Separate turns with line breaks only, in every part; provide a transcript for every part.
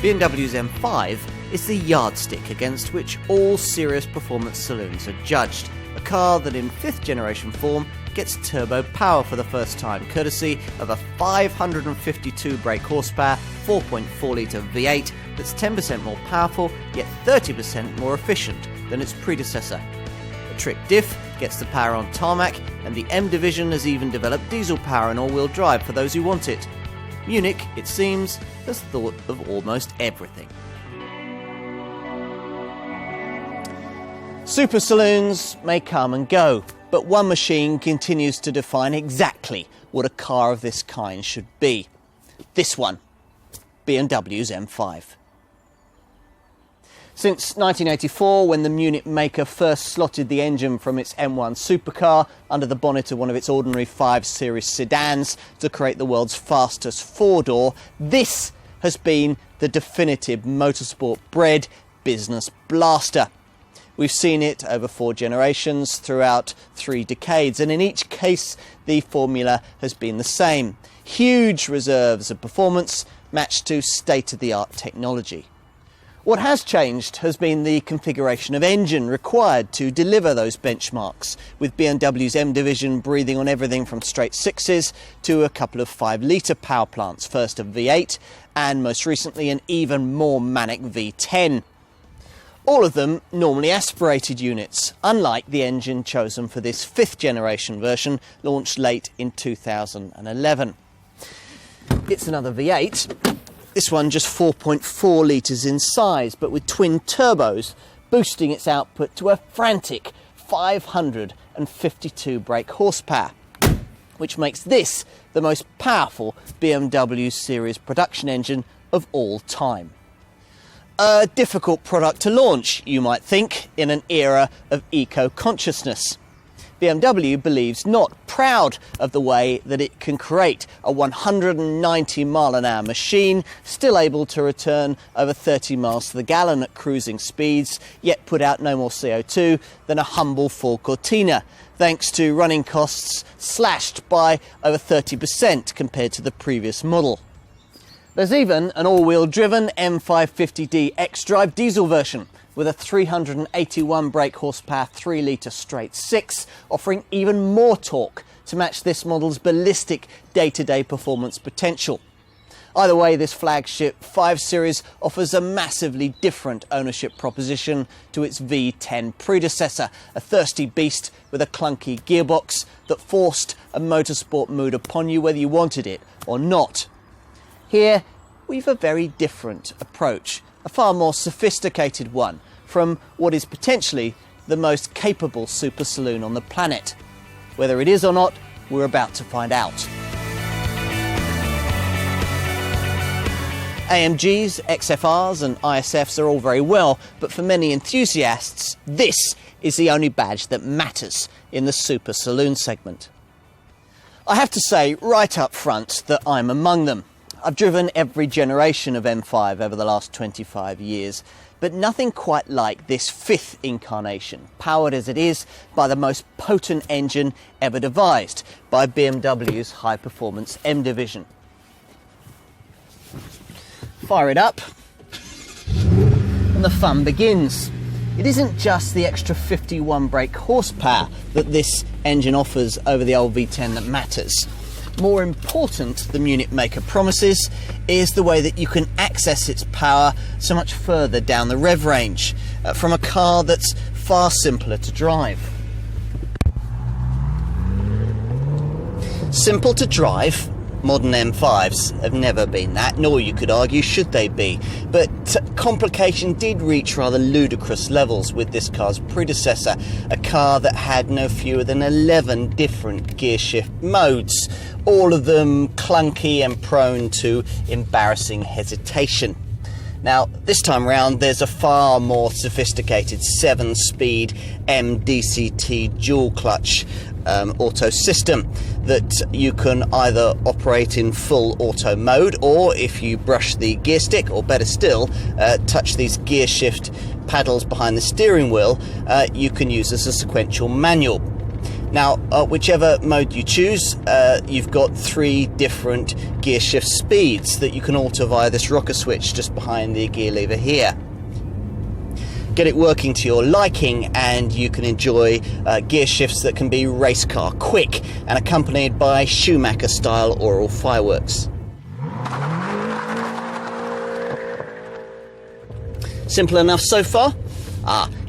BMW's M5 is the yardstick against which all serious performance saloons are judged. A car that in 5th generation form gets turbo power for the first time, courtesy of a 552 brake horsepower, 4.4 litre V8 that's 10% more powerful, yet 30% more efficient than its predecessor. The Trick Diff gets the power on tarmac, and the M division has even developed diesel power and all-wheel drive for those who want it. Munich, it seems, has thought of almost everything. Super saloons may come and go, but one machine continues to define exactly what a car of this kind should be. This one, BMW's M5. Since 1984, when the Munich maker first slotted the engine from its M1 supercar under the bonnet of one of its ordinary 5 Series sedans to create the world's fastest four-door, this has been the definitive motorsport bred business blaster. We've seen it over 4 generations throughout 3 decades, and in each case the formula has been the same. Huge reserves of performance matched to state-of-the-art technology. What has changed has been the configuration of engine required to deliver those benchmarks, with BMW's M division breathing on everything from straight sixes to a couple of 5-litre power plants, first a V8 and most recently an even more manic V10. All of them normally aspirated units, unlike the engine chosen for this 5th generation version launched late in 2011. It's another V8. This one just 4.4 litres in size, but with twin turbos, boosting its output to a frantic 552 brake horsepower, which makes this the most powerful BMW series production engine of all time. A difficult product to launch, you might think, in an era of eco-consciousness. BMW believes not, proud of the way that it can create a 190 mile an hour machine, still able to return over 30 miles to the gallon at cruising speeds, yet put out no more CO2 than a humble Ford Cortina, thanks to running costs slashed by over 30% compared to the previous model. There's even an all-wheel driven M550D X-Drive diesel version with a 381 brake horsepower 3-litre straight 6, offering even more torque to match this model's ballistic day-to-day performance potential. Either way, this flagship 5 Series offers a massively different ownership proposition to its V10 predecessor, a thirsty beast with a clunky gearbox that forced a motorsport mood upon you whether you wanted it or not. Here, we've a very different approach, a far more sophisticated one from what is potentially the most capable super saloon on the planet. Whether it is or not, we're about to find out. AMGs, XFRs and ISFs are all very well, but for many enthusiasts, this is the only badge that matters in the super saloon segment. I have to say right up front that I'm among them. I've driven every generation of M5 over the last 25 years, but nothing quite like this 5th incarnation, powered as it is by the most potent engine ever devised by BMW's high-performance M division. Fire it up, and the fun begins. It isn't just the extra 51 brake horsepower that this engine offers over the old V10 that matters. More important, the Munich maker promises, is the way that you can access its power so much further down the rev range, from a car that's far simpler to drive. Simple to drive? Modern M5s have never been that, nor you could argue should they be, but complication did reach rather ludicrous levels with this car's predecessor, a car that had no fewer than 11 different gear shift modes, all of them clunky and prone to embarrassing hesitation. Now, this time round, there's a far more sophisticated 7-speed MDCT dual clutch auto system that you can either operate in full auto mode, or if you brush the gear stick, or better still, touch these gear shift paddles behind the steering wheel, you can use as a sequential manual. Now, whichever mode you choose, you've got 3 different gear shift speeds that you can alter via this rocker switch just behind the gear lever here. Get it working to your liking and you can enjoy gear shifts that can be race car quick and accompanied by Schumacher style oral fireworks. Simple enough so far?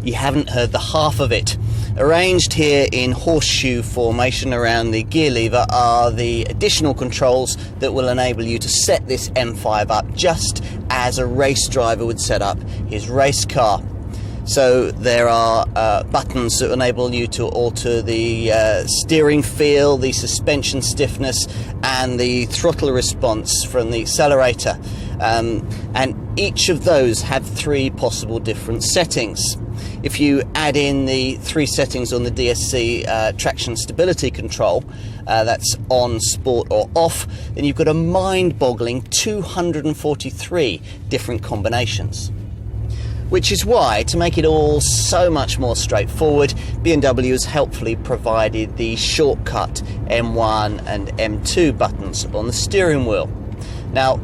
You haven't heard the half of it. Arranged here in horseshoe formation around the gear lever are the additional controls that will enable you to set this M5 up just as a race driver would set up his race car. So there are buttons that enable you to alter the steering feel, the suspension stiffness and the throttle response from the accelerator. And each of those have 3 possible different settings. If you add in the 3 settings on the DSC traction stability control, that's on, sport or off, then you've got a mind-boggling 243 different combinations. Which is why, to make it all so much more straightforward, BMW has helpfully provided the shortcut M1 and M2 buttons on the steering wheel. Now,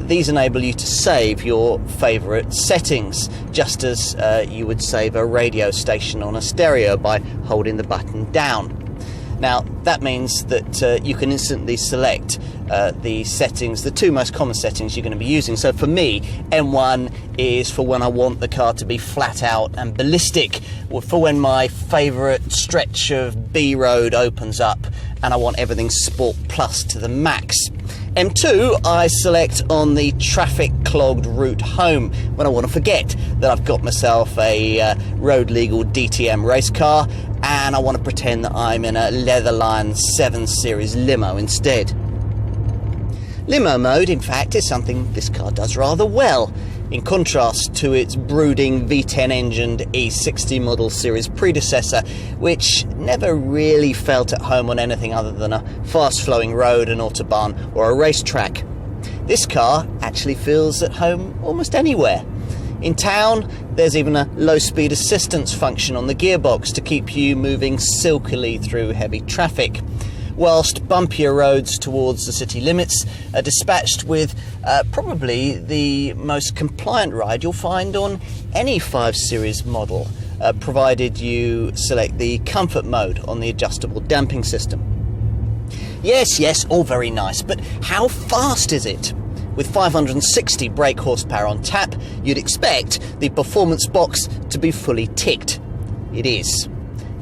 these enable you to save your favourite settings, just as you would save a radio station on a stereo by holding the button down. Now, that means that you can instantly select the settings, the 2 most common settings you're going to be using. So for me, M1 is for when I want the car to be flat out and ballistic, or for when my favourite stretch of B road opens up and I want everything Sport Plus to the max. M2 I select on the traffic clogged route home when I want to forget that I've got myself a road legal DTM race car and I want to pretend that I'm in a Leatherline 7 Series limo instead. Limo mode, in fact, is something this car does rather well, in contrast to its brooding V10-engined E60 model series predecessor, which never really felt at home on anything other than a fast-flowing road, an autobahn or a racetrack. This car actually feels at home almost anywhere. In town, there's even a low-speed assistance function on the gearbox to keep you moving silkily through heavy traffic, whilst bumpier roads towards the city limits are dispatched with probably the most compliant ride you'll find on any 5 Series model, provided you select the comfort mode on the adjustable damping system. Yes, all very nice, but how fast is it? With 560 brake horsepower on tap, you'd expect the performance box to be fully ticked. It is.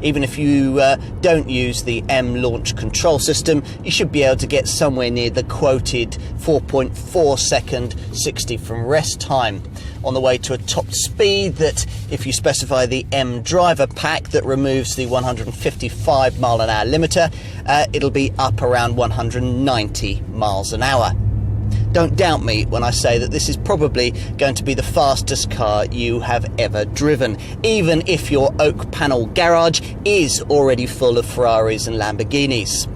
Even if you don't use the M launch control system, you should be able to get somewhere near the quoted 4.4 second 60 from rest time, on the way to a top speed that, if you specify the M driver pack that removes the 155 mile an hour limiter, it'll be up around 190 miles an hour. Don't doubt me when I say that this is probably going to be the fastest car you have ever driven, even if your oak panel garage is already full of Ferraris and Lamborghinis.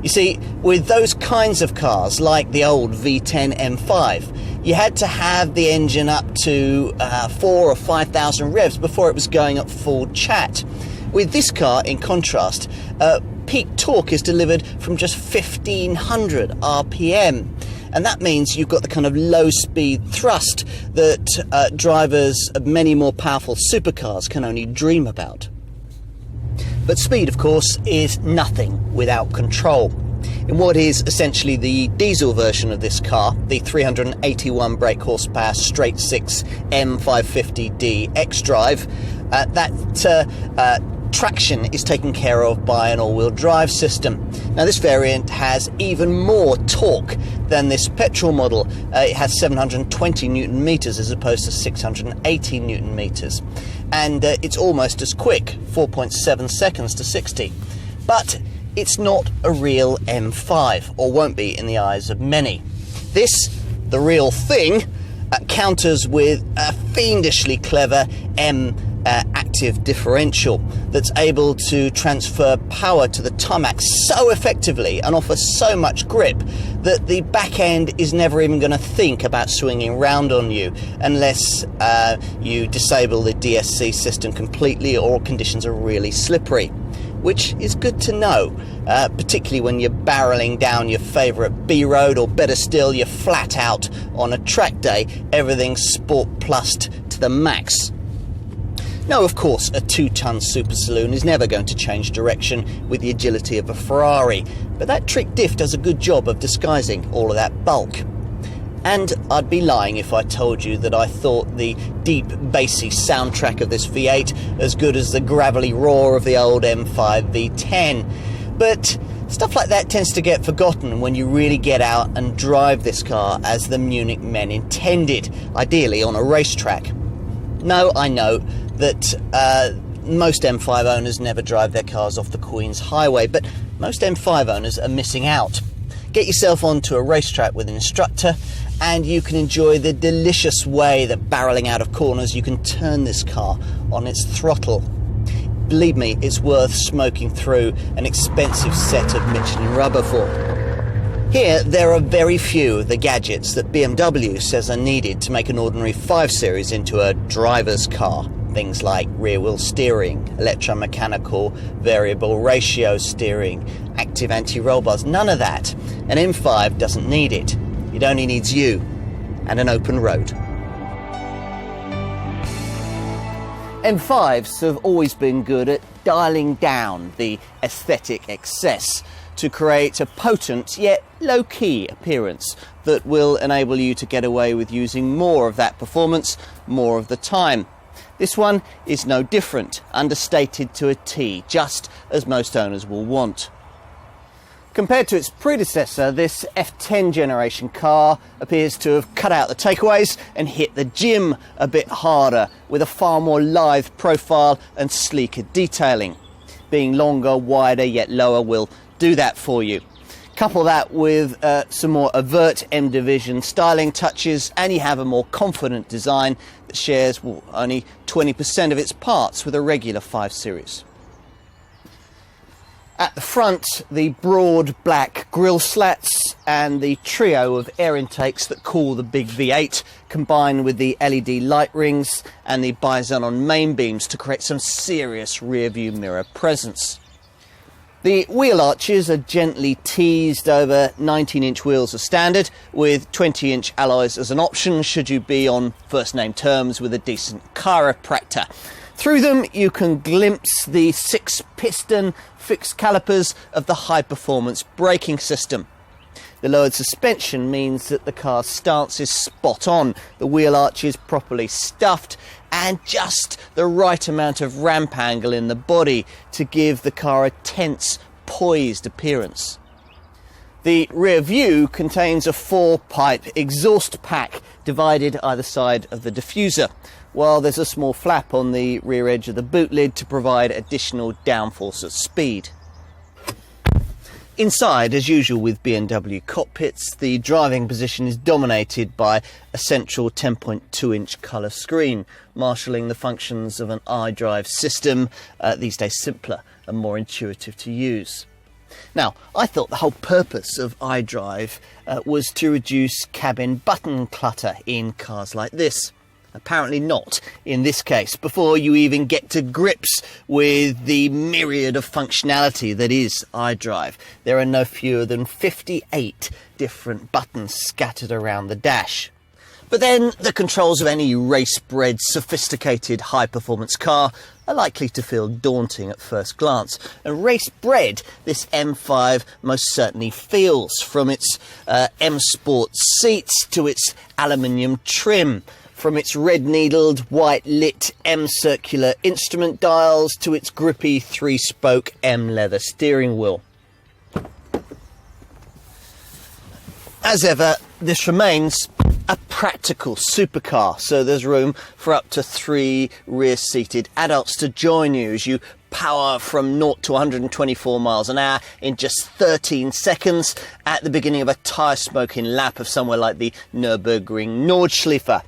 You see, with those kinds of cars, like the old V10 M5, you had to have the engine up to 4,000 or 5,000 revs before it was going at full chat. With this car, in contrast, peak torque is delivered from just 1,500 RPM. And that means you've got the kind of low-speed thrust that drivers of many more powerful supercars can only dream about. But speed, of course, is nothing without control. In what is essentially the diesel version of this car, the 381 brake horsepower straight 6 M550D X-Drive, traction is taken care of by an all-wheel drive system. Now, this variant has even more torque than this petrol model. It has 720 newton meters as opposed to 680 newton meters, and it's almost as quick, 4.7 seconds to 60. But it's not a real M5, or won't be in the eyes of many. This, the real thing, counters with a fiendishly clever M active differential that's able to transfer power to the tarmac so effectively and offer so much grip that the back end is never even going to think about swinging round on you unless you disable the DSC system completely or conditions are really slippery. which is good to know, particularly when you're barreling down your favourite B-road, or better still, you're flat out on a track day, everything's Sport Plussed to the max. No, of course, a 2-ton super saloon is never going to change direction with the agility of a Ferrari, but that trick diff does a good job of disguising all of that bulk. And I'd be lying if I told you that I thought the deep, bassy soundtrack of this V8 as good as the gravelly roar of the old M5 V10. But stuff like that tends to get forgotten when you really get out and drive this car as the Munich men intended, ideally on a racetrack. No, I know that most M5 owners never drive their cars off the Queen's Highway, but most M5 owners are missing out. Get yourself onto a racetrack with an instructor and you can enjoy the delicious way that barreling out of corners you can turn this car on its throttle. Believe me, it's worth smoking through an expensive set of Michelin rubber for. Here, there are very few of the gadgets that BMW says are needed to make an ordinary 5 Series into a driver's car. Things like rear-wheel steering, electromechanical variable ratio steering, active anti-roll bars, none of that. An M5 doesn't need it. It only needs you and an open road. M5s have always been good at dialing down the aesthetic excess to create a potent yet low-key appearance that will enable you to get away with using more of that performance more of the time. This one is no different, understated to a T, just as most owners will want. Compared to its predecessor, this F10 generation car appears to have cut out the takeaways and hit the gym a bit harder, with a far more lithe profile and sleeker detailing. Being longer, wider yet lower will do that for you. Couple that with some more overt M Division styling touches and you have a more confident design that shares only 20% of its parts with a regular 5 Series. At the front, the broad black grille slats and the trio of air intakes that cool the big V8 combine with the LED light rings and the Bi-Xenon main beams to create some serious rear view mirror presence. The wheel arches are gently teased over 19-inch wheels as standard, with 20-inch alloys as an option should you be on first-name terms with a decent chiropractor. Through them you can glimpse the 6-piston fixed calipers of the high-performance braking system. The lowered suspension means that the car's stance is spot on, the wheel arch is properly stuffed, and just the right amount of ramp angle in the body to give the car a tense, poised appearance. The rear view contains a 4-pipe exhaust pack divided either side of the diffuser, while there's a small flap on the rear edge of the boot lid to provide additional downforce at speed. Inside, as usual with BMW cockpits, the driving position is dominated by a central 10.2-inch colour screen, marshalling the functions of an iDrive system, these days simpler and more intuitive to use. Now, I thought the whole purpose of iDrive was to reduce cabin button clutter in cars like this. Apparently not in this case, before you even get to grips with the myriad of functionality that is iDrive. There are no fewer than 58 different buttons scattered around the dash. But then the controls of any race-bred, sophisticated, high-performance car are likely to feel daunting at first glance. And race-bred, this M5 most certainly feels, from its M Sport seats to its aluminium trim, from its red-needled, white-lit M-circular instrument dials to its grippy 3-spoke M-leather steering wheel. As ever, this remains a practical supercar, so there's room for up to 3 rear-seated adults to join you as you power from 0 to 124 miles an hour in just 13 seconds at the beginning of a tyre-smoking lap of somewhere like the Nürburgring Nordschleife.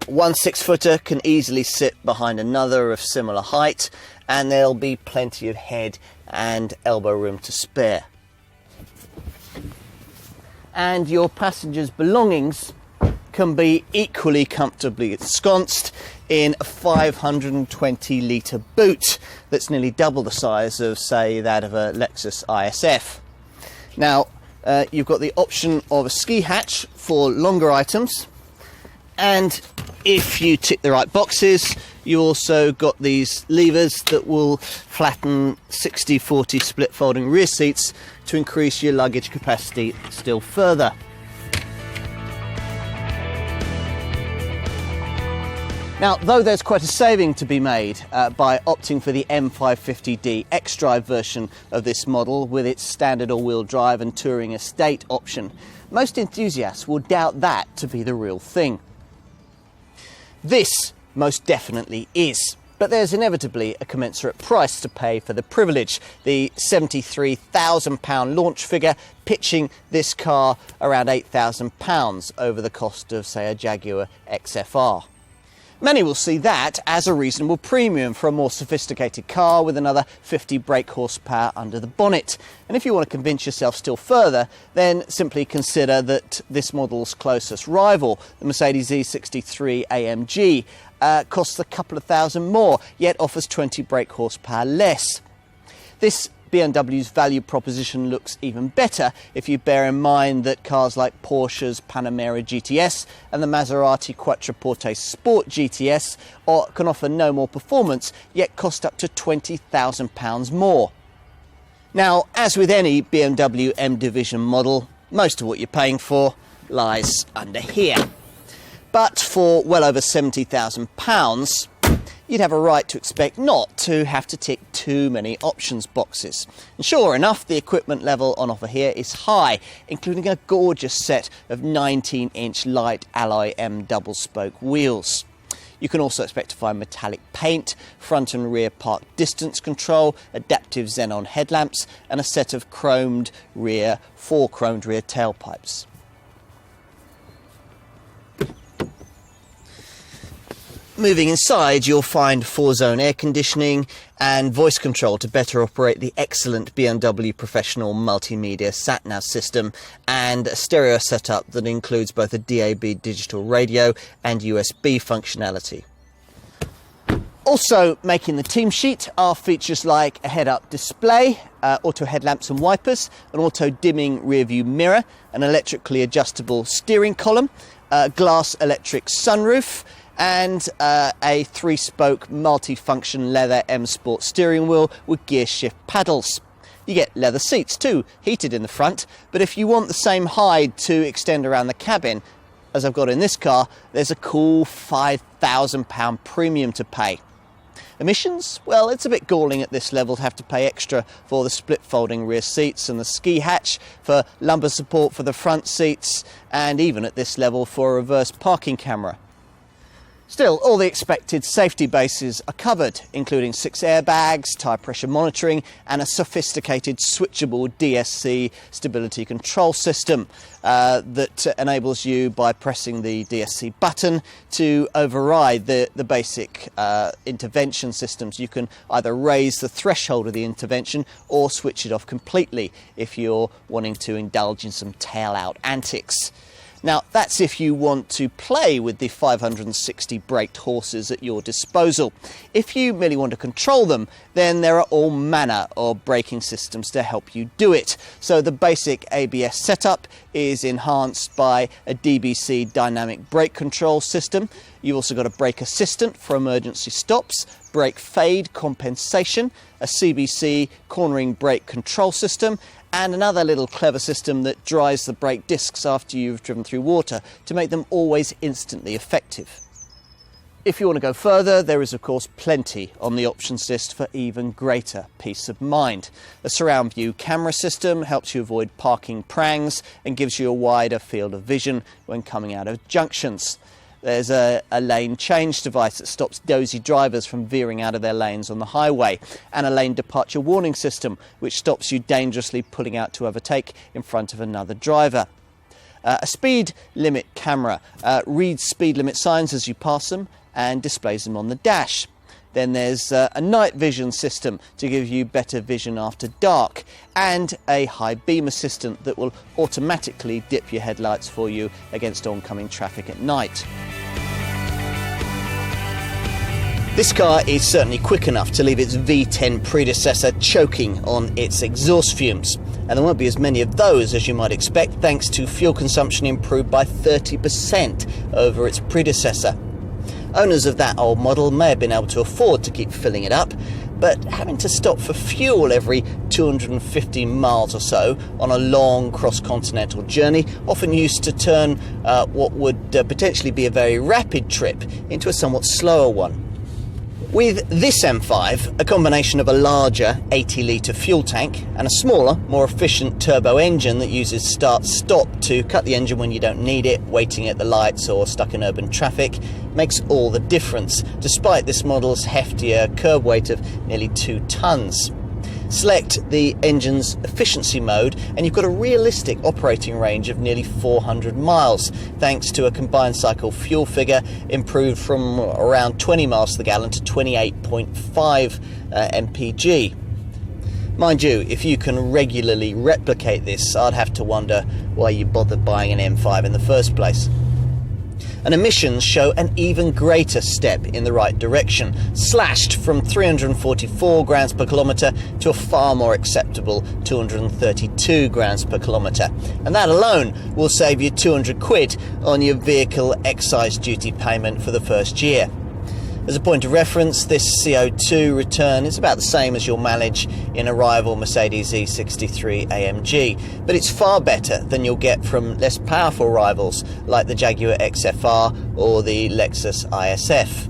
One 6-footer can easily sit behind another of similar height, and there'll be plenty of head and elbow room to spare. And your passengers' belongings can be equally comfortably ensconced in a 520 litre boot that's nearly double the size of, say, that of a Lexus ISF. Now, you've got the option of a ski hatch for longer items, and if you tick the right boxes, you also got these levers that will flatten 60-40 split folding rear seats to increase your luggage capacity still further. Now, though there's quite a saving to be made by opting for the M550D X-Drive version of this model with its standard all-wheel drive and touring estate option, most enthusiasts will doubt that to be the real thing. This most definitely is, but there's inevitably a commensurate price to pay for the privilege, the £73,000 launch figure pitching this car around £8,000 over the cost of, say, a Jaguar XFR. Many will see that as a reasonable premium for a more sophisticated car with another 50 brake horsepower under the bonnet. And if you want to convince yourself still further, then simply consider that this model's closest rival, the Mercedes E63 AMG, costs a couple of thousand more, yet offers 20 brake horsepower less. This BMW's value proposition looks even better if you bear in mind that cars like Porsche's Panamera GTS and the Maserati Quattroporte Sport GTS can offer no more performance, yet cost up to £20,000 more. Now, as with any BMW M Division model, most of what you're paying for lies under here. But for well over £70,000, you'd have a right to expect not to have to tick too many options boxes. And sure enough, the equipment level on offer here is high, including a gorgeous set of 19-inch light alloy M double-spoke wheels. You can also expect to find metallic paint, front and rear park distance control, adaptive xenon headlamps, and a set of four chromed rear tailpipes. Moving inside, you'll find 4-zone air conditioning and voice control to better operate the excellent BMW Professional multimedia sat-nav system, and a stereo setup that includes both a DAB digital radio and USB functionality. Also making the team sheet are features like a head-up display, auto headlamps and wipers, an auto-dimming rear-view mirror, an electrically adjustable steering column, a glass electric sunroof, and a 3-spoke multi-function leather M Sport steering wheel with gear shift paddles. You get leather seats too, heated in the front, but if you want the same hide to extend around the cabin as I've got in this car, there's a cool £5,000 premium to pay. Emissions? Well, it's a bit galling at this level to have to pay extra for the split folding rear seats and the ski hatch, for lumbar support for the front seats, and even at this level for a reverse parking camera. Still, all the expected safety bases are covered, including 6 airbags, tyre pressure monitoring, and a sophisticated switchable DSC stability control system that enables you, by pressing the DSC button, to override the basic intervention systems. You can either raise the threshold of the intervention or switch it off completely if you're wanting to indulge in some tail-out antics. Now, that's if you want to play with the 560 braked horses at your disposal. If you merely want to control them, then there are all manner of braking systems to help you do it. So the basic ABS setup is enhanced by a DBC dynamic brake control system. You've also got a brake assistant for emergency stops, brake fade compensation, a CBC cornering brake control system, and another little clever system that dries the brake discs after you've driven through water to make them always instantly effective. If you want to go further, there is of course plenty on the options list for even greater peace of mind. A surround view camera system helps you avoid parking prangs and gives you a wider field of vision when coming out of junctions. There's a lane change device that stops dozy drivers from veering out of their lanes on the highway, and a lane departure warning system which stops you dangerously pulling out to overtake in front of another driver. A speed limit camera reads speed limit signs as you pass them and displays them on the dash. Then there's a night vision system to give you better vision after dark, and a high beam assistant that will automatically dip your headlights for you against oncoming traffic at night. This car is certainly quick enough to leave its V10 predecessor choking on its exhaust fumes, and there won't be as many of those as you might expect, thanks to fuel consumption improved by 30% over its predecessor. Owners of that old model may have been able to afford to keep filling it up, but having to stop for fuel every 250 miles or so on a long cross-continental journey often used to turn what would potentially be a very rapid trip into a somewhat slower one. With this M5, a combination of a larger 80-litre fuel tank and a smaller, more efficient turbo engine that uses start-stop to cut the engine when you don't need it, waiting at the lights or stuck in urban traffic, makes all the difference, despite this model's heftier curb weight of nearly 2 tonnes. Select the engine's efficiency mode and you've got a realistic operating range of nearly 400 miles, thanks to a combined cycle fuel figure improved from around 20 miles to the gallon to 28.5 mpg. Mind you, if you can regularly replicate this, I'd have to wonder why you bothered buying an M5 in the first place. And emissions show an even greater step in the right direction, slashed from 344 grams per kilometre to a far more acceptable 232 grams per kilometre. And that alone will save you 200 quid on your vehicle excise duty payment for the first year. As a point of reference, this CO2 return is about the same as you'll manage in a rival Mercedes E63 AMG, but it's far better than you'll get from less powerful rivals like the Jaguar XFR or the Lexus ISF.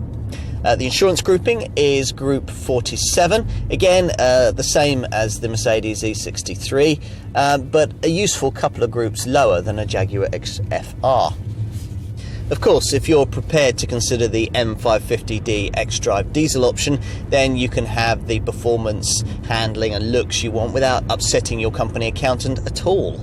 The insurance grouping is Group 47, again the same as the Mercedes E63, but a useful couple of groups lower than a Jaguar XFR. Of course, if you're prepared to consider the M550D xDrive diesel option, then you can have the performance, handling and looks you want without upsetting your company accountant at all.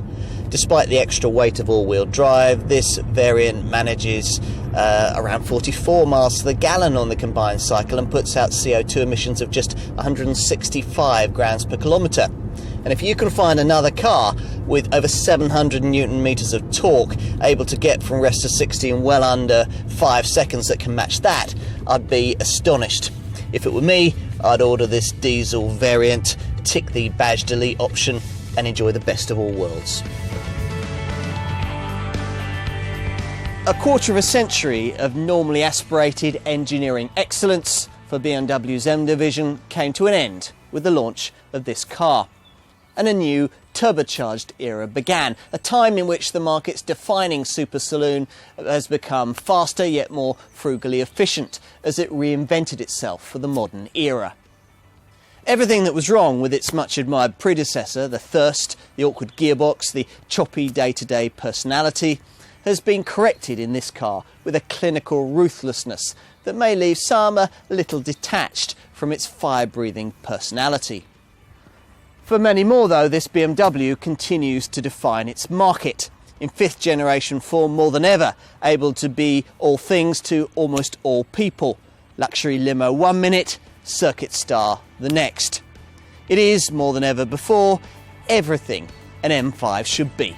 Despite the extra weight of all-wheel drive, this variant manages around 44 miles to the gallon on the combined cycle and puts out CO2 emissions of just 165 grams per kilometre. And if you can find another car with over 700 newton meters of torque able to get from rest to 60 in well under 5 seconds that can match that, I'd be astonished. If it were me, I'd order this diesel variant, tick the badge delete option and enjoy the best of all worlds. A quarter of a century of normally aspirated engineering excellence for BMW's M division came to an end with the launch of this car. And a new turbocharged era began, a time in which the market's defining super saloon has become faster yet more frugally efficient as it reinvented itself for the modern era. Everything that was wrong with its much admired predecessor, the thirst, the awkward gearbox, the choppy day-to-day personality, has been corrected in this car with a clinical ruthlessness that may leave some a little detached from its fire-breathing personality. For many more, though, this BMW continues to define its market, in fifth generation form more than ever, able to be all things to almost all people. Luxury limo 1 minute, circuit star the next. It is, more than ever before, everything an M5 should be.